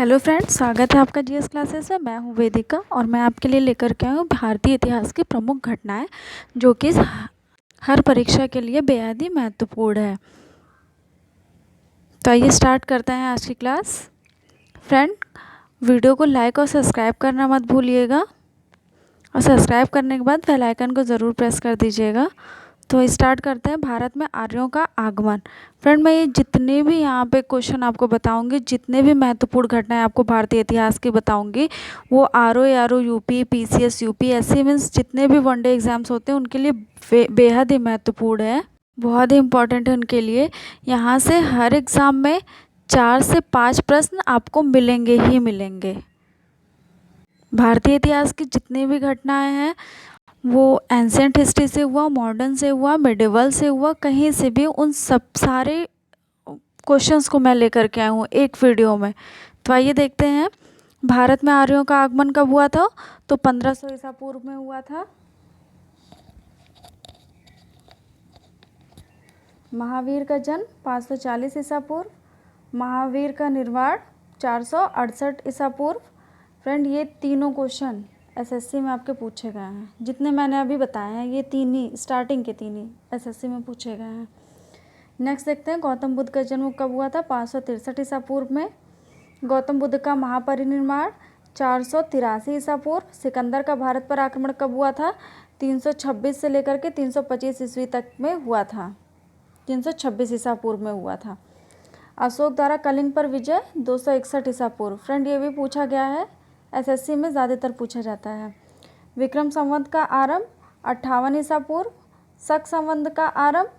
Hello friends, स्वागत है आपका जीएस क्लासेस में। मैं हूं वेदिका और मैं आपके लिए लेकर के आई हूँ भारतीय इतिहास की प्रमुख घटनाएं जो कि हर परीक्षा के लिए बेहद ही महत्वपूर्ण है। तो आइए स्टार्ट करते हैं आज की क्लास। फ्रेंड, वीडियो को लाइक और सब्सक्राइब करना मत भूलिएगा और सब्सक्राइब करने के बाद बेल आइकन को ज़रूर प्रेस कर दीजिएगा। तो स्टार्ट करते हैं। भारत में आर्यों का आगमन। फ्रेंड, मैं ये जितने भी यहाँ पे क्वेश्चन आपको बताऊंगी, जितने भी महत्वपूर्ण घटनाएं आपको भारतीय इतिहास की बताऊंगी, वो आरओ यूपी, पीसीएस यूपी, ऐसे मीन्स जितने भी वनडे एग्जाम्स होते हैं उनके लिए बेहद ही महत्वपूर्ण है, बहुत ही इम्पोर्टेंट है उनके लिए। यहाँ से हर एग्ज़ाम में 4 से 5 प्रश्न आपको मिलेंगे ही मिलेंगे। भारतीय इतिहास की जितनी भी घटनाएं हैं वो एंशिएंट हिस्ट्री से हुआ, मॉडर्न से हुआ, मिडिवल से हुआ, कहीं से भी, उन सब सारे क्वेश्चंस को मैं लेकर के आई हूँ एक वीडियो में। तो आइए देखते हैं भारत में आर्यों का आगमन कब हुआ था। तो 1500 ईसा पूर्व में हुआ था। महावीर का जन्म 540 ईसा पूर्व, महावीर का निर्वाण 468 ईसा पूर्व। फ्रेंड, ये तीनों क्वेश्चन एसएससी में आपके पूछे गए हैं। जितने मैंने अभी बताए हैं ये तीन ही, स्टार्टिंग के तीन ही एसएससी में पूछे गए हैं। नेक्स्ट देखते हैं गौतम बुद्ध का जन्म कब हुआ था। 563 ईसा पूर्व में। गौतम बुद्ध का महापरिनिर्वाण 483 ईसा पूर्व। सिकंदर का भारत पर आक्रमण कब हुआ था। 326 से लेकर के 325 ईस्वी तक में हुआ था। 326 ईसा पूर्व में हुआ था। अशोक द्वारा कलिंग पर विजय 261 ईसा पूर्व। फ्रेंड, ये भी पूछा गया है, एसएससी में ज़्यादातर पूछा जाता है। विक्रम संवत का आरंभ 58 ईसा पूर्व। शक संवत का आरंभ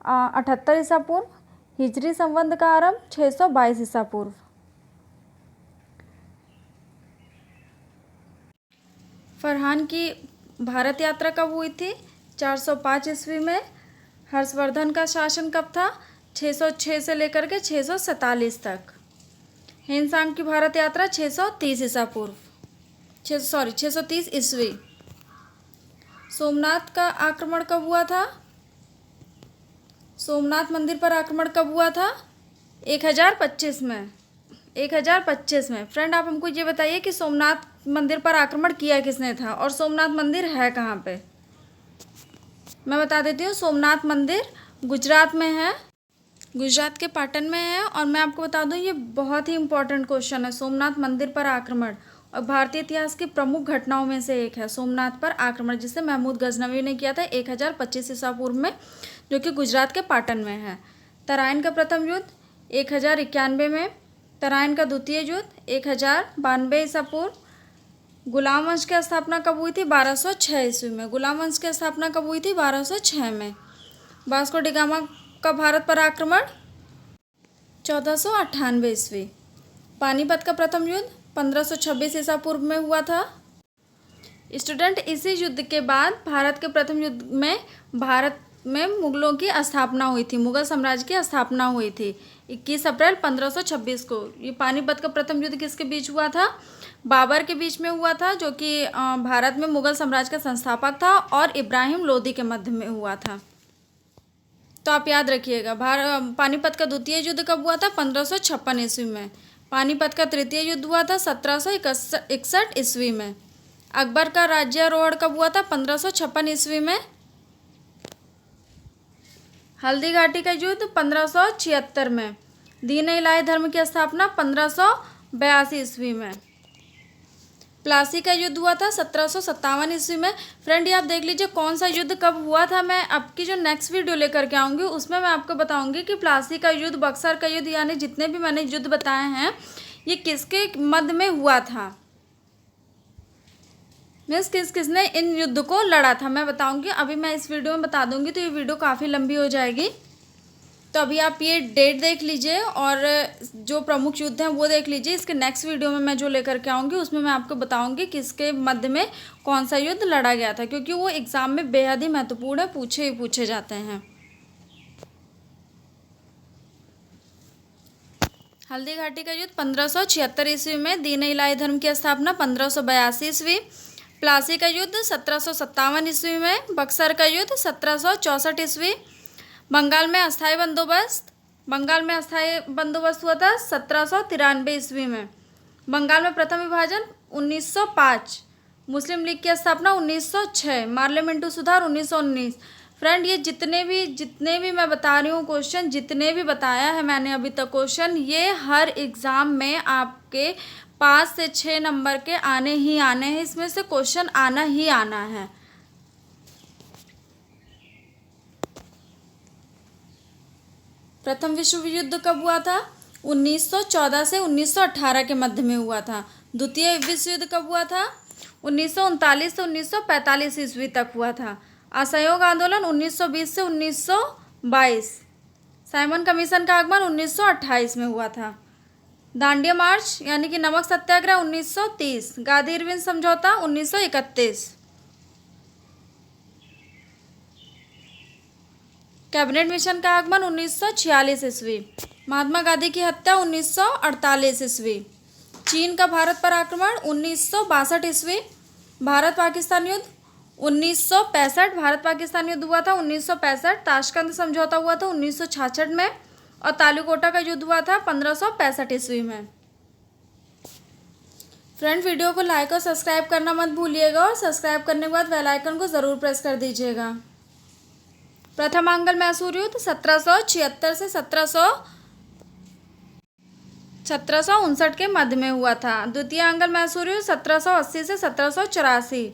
78 ईसा पूर्व। हिजरी संवत का आरंभ 622 ईसा पूर्व। फरहान की भारत यात्रा कब हुई थी। 405 ईस्वी में। हर्षवर्धन का शासन कब था। 606 से लेकर के 647 तक। हिंसांग की भारत यात्रा 630 ईसा पूर्व, 630 ईस्वी। सोमनाथ का आक्रमण कब हुआ था। सोमनाथ मंदिर पर आक्रमण कब हुआ था। 1025 में। 1025 में। फ्रेंड, आप हमको ये बताइए कि सोमनाथ मंदिर पर आक्रमण किया किसने था और सोमनाथ मंदिर है कहाँ पे। मैं बता देती हूँ, सोमनाथ मंदिर गुजरात में है, गुजरात के पाटन में है। और मैं आपको बता दूं, ये बहुत ही इंपॉर्टेंट क्वेश्चन है। सोमनाथ मंदिर पर आक्रमण और भारतीय इतिहास की प्रमुख घटनाओं में से एक है सोमनाथ पर आक्रमण, जिसे महमूद गजनवी ने किया था 1025 ईसा पूर्व में, जो कि गुजरात के पाटन में है। तराइन का प्रथम युद्ध 1091 में। तराइन का द्वितीय युद्ध 1092 ईसा पूर्व। गुलाम वंश की स्थापना कब हुई थी। 1206 ईस्वी में। गुलाम वंश की स्थापना कब हुई थी। 1206 में। वास्को डी गामा का भारत पर आक्रमण 1498 ईस्वी। पानीपत का प्रथम युद्ध 1526 ईसा पूर्व में हुआ था। स्टूडेंट, इसी युद्ध के बाद भारत के प्रथम युद्ध में भारत में मुगलों की स्थापना हुई थी, मुगल साम्राज्य की स्थापना हुई थी 21 अप्रैल 1526 को। ये पानीपत का प्रथम युद्ध किसके बीच हुआ था। बाबर के बीच में हुआ था, जो कि भारत में मुगल साम्राज्य का संस्थापक था, और इब्राहिम लोदी के मध्य में हुआ था। तो आप याद रखिएगा। पानीपत का द्वितीय युद्ध कब हुआ था। 1556 ईस्वी में। पानीपत का तृतीय युद्ध हुआ था 1761 ईस्वी में। अकबर का राज्यारोहण कब हुआ था। 1556 ईस्वी में। हल्दी घाटी का युद्ध 1576 में। दीन इलाही धर्म की स्थापना 1582 ईस्वी में। प्लासी का युद्ध हुआ था 1757 ईस्वी में। फ्रेंड, ये आप देख लीजिए कौन सा युद्ध कब हुआ था। मैं आपकी जो नेक्स्ट वीडियो लेकर के आऊँगी उसमें मैं आपको बताऊंगी कि प्लासी का युद्ध, बक्सर का युद्ध, यानी जितने भी मैंने युद्ध बताए हैं ये किसके मध्य में हुआ था, मीन्स किसने इन युद्ध को लड़ा था, मैं बताऊंगी। अभी मैं इस वीडियो में बता दूंगी तो ये वीडियो काफ़ी लंबी हो जाएगी। तो अभी आप ये डेट देख लीजिए और जो प्रमुख युद्ध हैं वो देख लीजिए। इसके नेक्स्ट वीडियो में मैं जो लेकर के आऊँगी उसमें मैं आपको बताऊँगी किसके मध्य में कौन सा युद्ध लड़ा गया था, क्योंकि वो एग्ज़ाम में बेहद ही महत्वपूर्ण है, पूछे जाते हैं। हल्दी घाटी का युद्ध 1576 ईस्वी में। दीन इलाही धर्म की स्थापना 1582 ईस्वी। प्लासी का युद्ध 1757 ईस्वी में। बक्सर का युद्ध 1764 ईस्वी। बंगाल में अस्थाई बंदोबस्त हुआ था 1793 ईस्वी में। बंगाल में प्रथम विभाजन 1905, मुस्लिम लीग की स्थापना 1906, पार्लियामेंट्री सुधार 1919। फ्रेंड ये जितने भी मैं बता रही हूँ क्वेश्चन, जितने भी बताया है मैंने अभी तक क्वेश्चन, ये हर एग्ज़ाम में आपके 5 से 6 नंबर के आने ही आने हैं, इसमें से क्वेश्चन आना ही आना है। प्रथम विश्व युद्ध कब हुआ था? 1914 से 1918 के मध्य में हुआ था। द्वितीय विश्व युद्ध कब हुआ था? 1939 से 1945 ईस्वी तक हुआ था। असहयोग आंदोलन 1920 से 1922। साइमन कमीशन का आगमन 1928 में हुआ था। दांडिया मार्च यानी कि नमक सत्याग्रह 1930। गांधी इरविन समझौता 1931। कैबिनेट मिशन का आगमन 1946 ईस्वी। महात्मा गांधी की हत्या 1948 ईस्वी। चीन का भारत पर आक्रमण 1962 ईस्वी। भारत पाकिस्तान युद्ध 1965। भारत पाकिस्तान युद्ध हुआ था 1965। ताशकंद समझौता हुआ था 1966 में। और तालुकोटा का युद्ध हुआ था 1565 ईस्वी में। फ्रेंड वीडियो को लाइक और सब्सक्राइब करना मत भूलिएगा, और सब्सक्राइब करने के बाद बेल आइकन को ज़रूर प्रेस कर दीजिएगा। प्रथम आंग्ल मैसूर युद्ध 1776 से 1759 के मध्य में हुआ था। द्वितीय आंग्ल मैसूर युद्ध 1780 से 1784।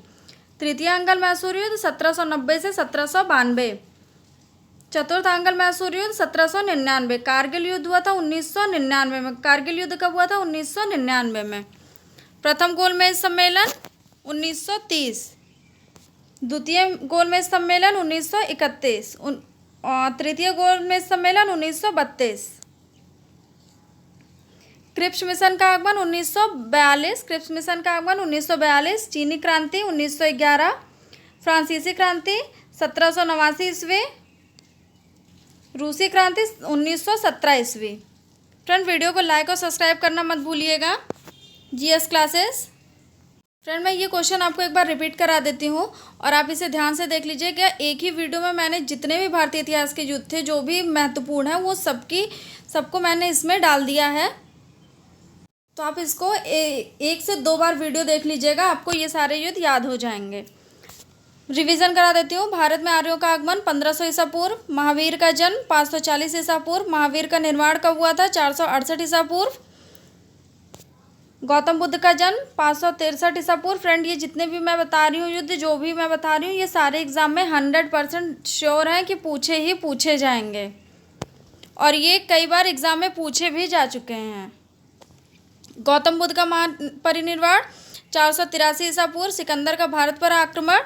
तृतीय आंग्ल मैसूर युद्ध 1790 से 1792। चतुर्थ आंग्ल मैसूर युद्ध 1799। कारगिल युद्ध हुआ था 1999 में। कारगिल युद्ध कब हुआ था? 1999 में। प्रथम गोलमेज सम्मेलन 1930। द्वितीय गोलमेज सम्मेलन 1931। तृतीय गोलमेज सम्मेलन 1932। क्रिप्स मिशन का आगमन 1942। क्रिप्स मिशन का आगमन 1942। चीनी क्रांति 1911। फ्रांसीसी क्रांति 1789 ईस्वी। रूसी क्रांति 1917 ईस्वी। फ्रेंड वीडियो को लाइक और सब्सक्राइब करना मत भूलिएगा। GS classes. फ्रेंड मैं ये क्वेश्चन आपको एक बार रिपीट करा देती हूँ और आप इसे ध्यान से देख लीजिए। क्या एक ही वीडियो में मैंने जितने भी भारतीय इतिहास के युद्ध थे जो भी महत्वपूर्ण है वो सबको मैंने इसमें डाल दिया है। तो आप इसको एक से 2 बार वीडियो देख लीजिएगा, आपको ये सारे युद्ध याद हो जाएंगे। रिवीजन करा देती हूँ। भारत में आर्यों का आगमन 1500 ईसा पूर्व। महावीर का जन्म 540 ईसा पूर्व। महावीर का निर्माण कब हुआ था? 468 ईसा पूर्व। गौतम बुद्ध का जन्म 563 ईसा पूर्व। फ्रेंड ये जितने भी मैं बता रही हूँ युद्ध, जो भी मैं बता रही हूँ, ये सारे एग्जाम में 100% श्योर हैं कि पूछे जाएंगे, और ये कई बार एग्जाम में पूछे भी जा चुके हैं। गौतम बुद्ध का महापरिनिर्वाण 483 ईसा पूर्व। सिकंदर का भारत पर आक्रमण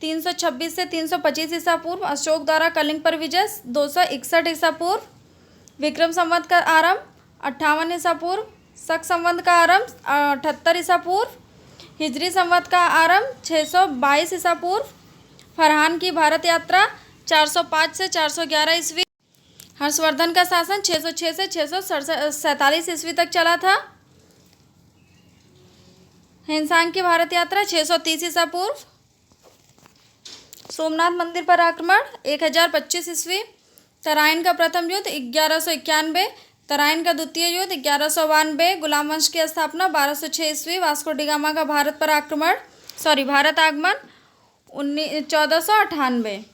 326 से 325 ईसा पूर्व। अशोक द्वारा कलिंग पर विजय 261 ईसा पूर्व। विक्रम संवत का आरंभ 58 ईसा पूर्व। शक संवत का आरंभ 78 ईसा पूर्व। हिजरी संवत का आरंभ 622 ईसा पूर्व। फरहान की भारत यात्रा 405 से 411 ईस्वी। हर्षवर्धन का शासन 606 से 647 ईस्वी तक चला था। हिंसांग की भारत यात्रा 630 ईसा पूर्व। सोमनाथ मंदिर पर आक्रमण 1025 ईस्वी। तराइन का प्रथम युद्ध 1191। तराइन का द्वितीय युद्ध 1192। गुलाम वंश की स्थापना 1206 ईस्वी। वास्को डी गामा का भारत आगमन 1498।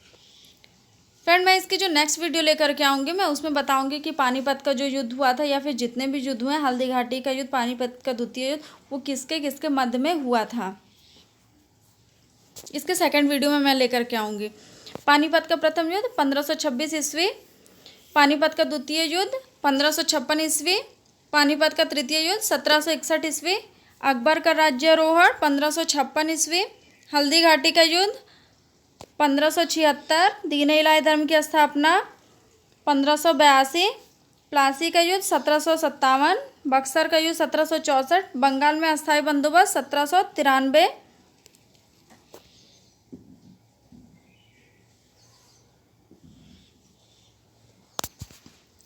फ्रेंड मैं इसकी जो नेक्स्ट वीडियो लेकर के आऊँगी, मैं उसमें बताऊँगी कि पानीपत का जो युद्ध हुआ था, या फिर जितने भी युद्ध हुए, हल्दी घाटी का युद्ध, पानीपत का द्वितीय युद्ध, वो किसके मध्य में हुआ था। इसके सेकंड वीडियो में मैं लेकर के आऊँगी। पानीपत का प्रथम युद्ध 1526 ईस्वी। पानीपत का द्वितीय युद्ध 1556 ईस्वी। पानीपत का तृतीय युद्ध 1761 ईस्वी। अकबर का राज्यारोहण 1556 ईस्वी। हल्दी घाटी का युद्ध 1576। दीन इलाही धर्म की स्थापना 1582। प्लासी का युद्ध 1757। बक्सर का युद्ध 1764। बंगाल में अस्थायी बंदोबस्त 1793।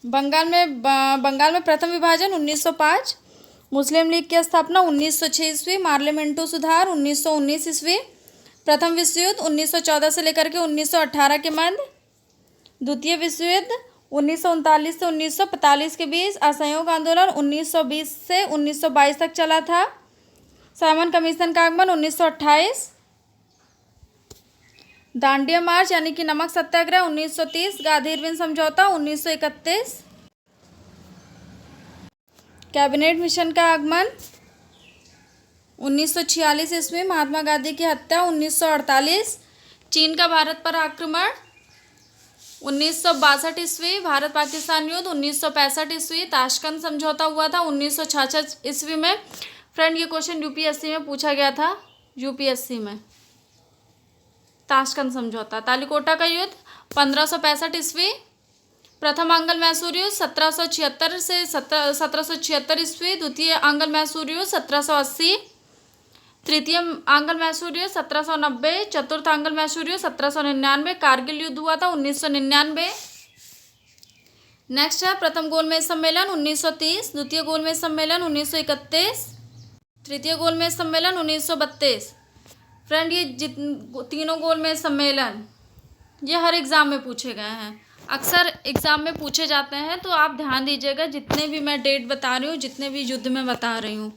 बंगाल में प्रथम विभाजन 1905। मुस्लिम लीग की स्थापना 1906 ईस्वी। पार्लियामेंट्री सुधार 1919 ईस्वी। प्रथम विश्व युद्ध 1914 से लेकर के 1918 के मध्य। द्वितीय विश्व युद्ध 1939 से 1945 के बीच। असहयोग आंदोलन 1920 से 1922 तक चला था। साइमन कमीशन का आगमन 1928। दांडिया मार्च यानी कि नमक सत्याग्रह 1930। गांधी इरविन समझौता 1931। कैबिनेट मिशन का आगमन 1946 ईस्वी। महात्मा गांधी की हत्या 1948। चीन का भारत पर आक्रमण 1962 ईस्वी। भारत पाकिस्तान युद्ध 1965 ईस्वी। ताशकंद समझौता हुआ था 1966 ईस्वी में। फ्रेंड, ये क्वेश्चन यूपीएससी में पूछा गया था, यूपीएससी में। ताशकंद समझौता। तालिकोटा का युद्ध 1565 ईस्वी। प्रथम आंग्ल मैसूर युद्ध 1776 से 1776 ईस्वी। द्वितीय आंग्ल मैसूर युद्ध 1780। तृतीय आंग्ल मैसूर युद्ध 1790। चतुर्थ आंग्ल मैसूर युद्ध 1799। कारगिल युद्ध हुआ था 1999। नेक्स्ट है प्रथम गोलमेज सम्मेलन 1930। द्वितीय गोलमेज सम्मेलन 1931। तृतीय गोलमेज सम्मेलन 1932। फ्रेंड, ये तीनों गोलमेज सम्मेलन ये हर एग्ज़ाम में पूछे गए हैं, अक्सर एग्ज़ाम में पूछे जाते हैं, तो आप ध्यान दीजिएगा जितने भी मैं डेट बता रही हूँ, जितने भी युद्ध में बता रही हूँ।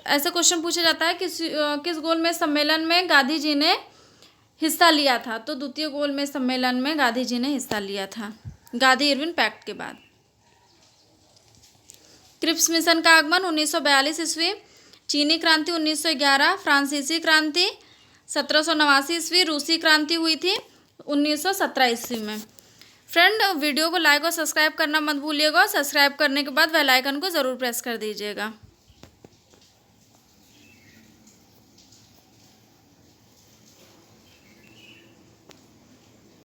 ऐसा क्वेश्चन पूछा जाता है किस गोलमेज सम्मेलन में गांधी जी ने हिस्सा लिया था, तो द्वितीय गोलमेज सम्मेलन में गांधी जी ने हिस्सा लिया था, गांधी इरविन पैक्ट के बाद। क्रिप्स मिशन का आगमन 1942 ईस्वी। चीनी क्रांति 1911। फ्रांसीसी क्रांति 1789 ईस्वी। रूसी क्रांति हुई थी 1917 ईस्वी में। फ्रेंड, वीडियो को लाइक और सब्सक्राइब करना मत भूलिएगा। सब्सक्राइब करने के बाद बेल आइकन को ज़रूर प्रेस कर दीजिएगा।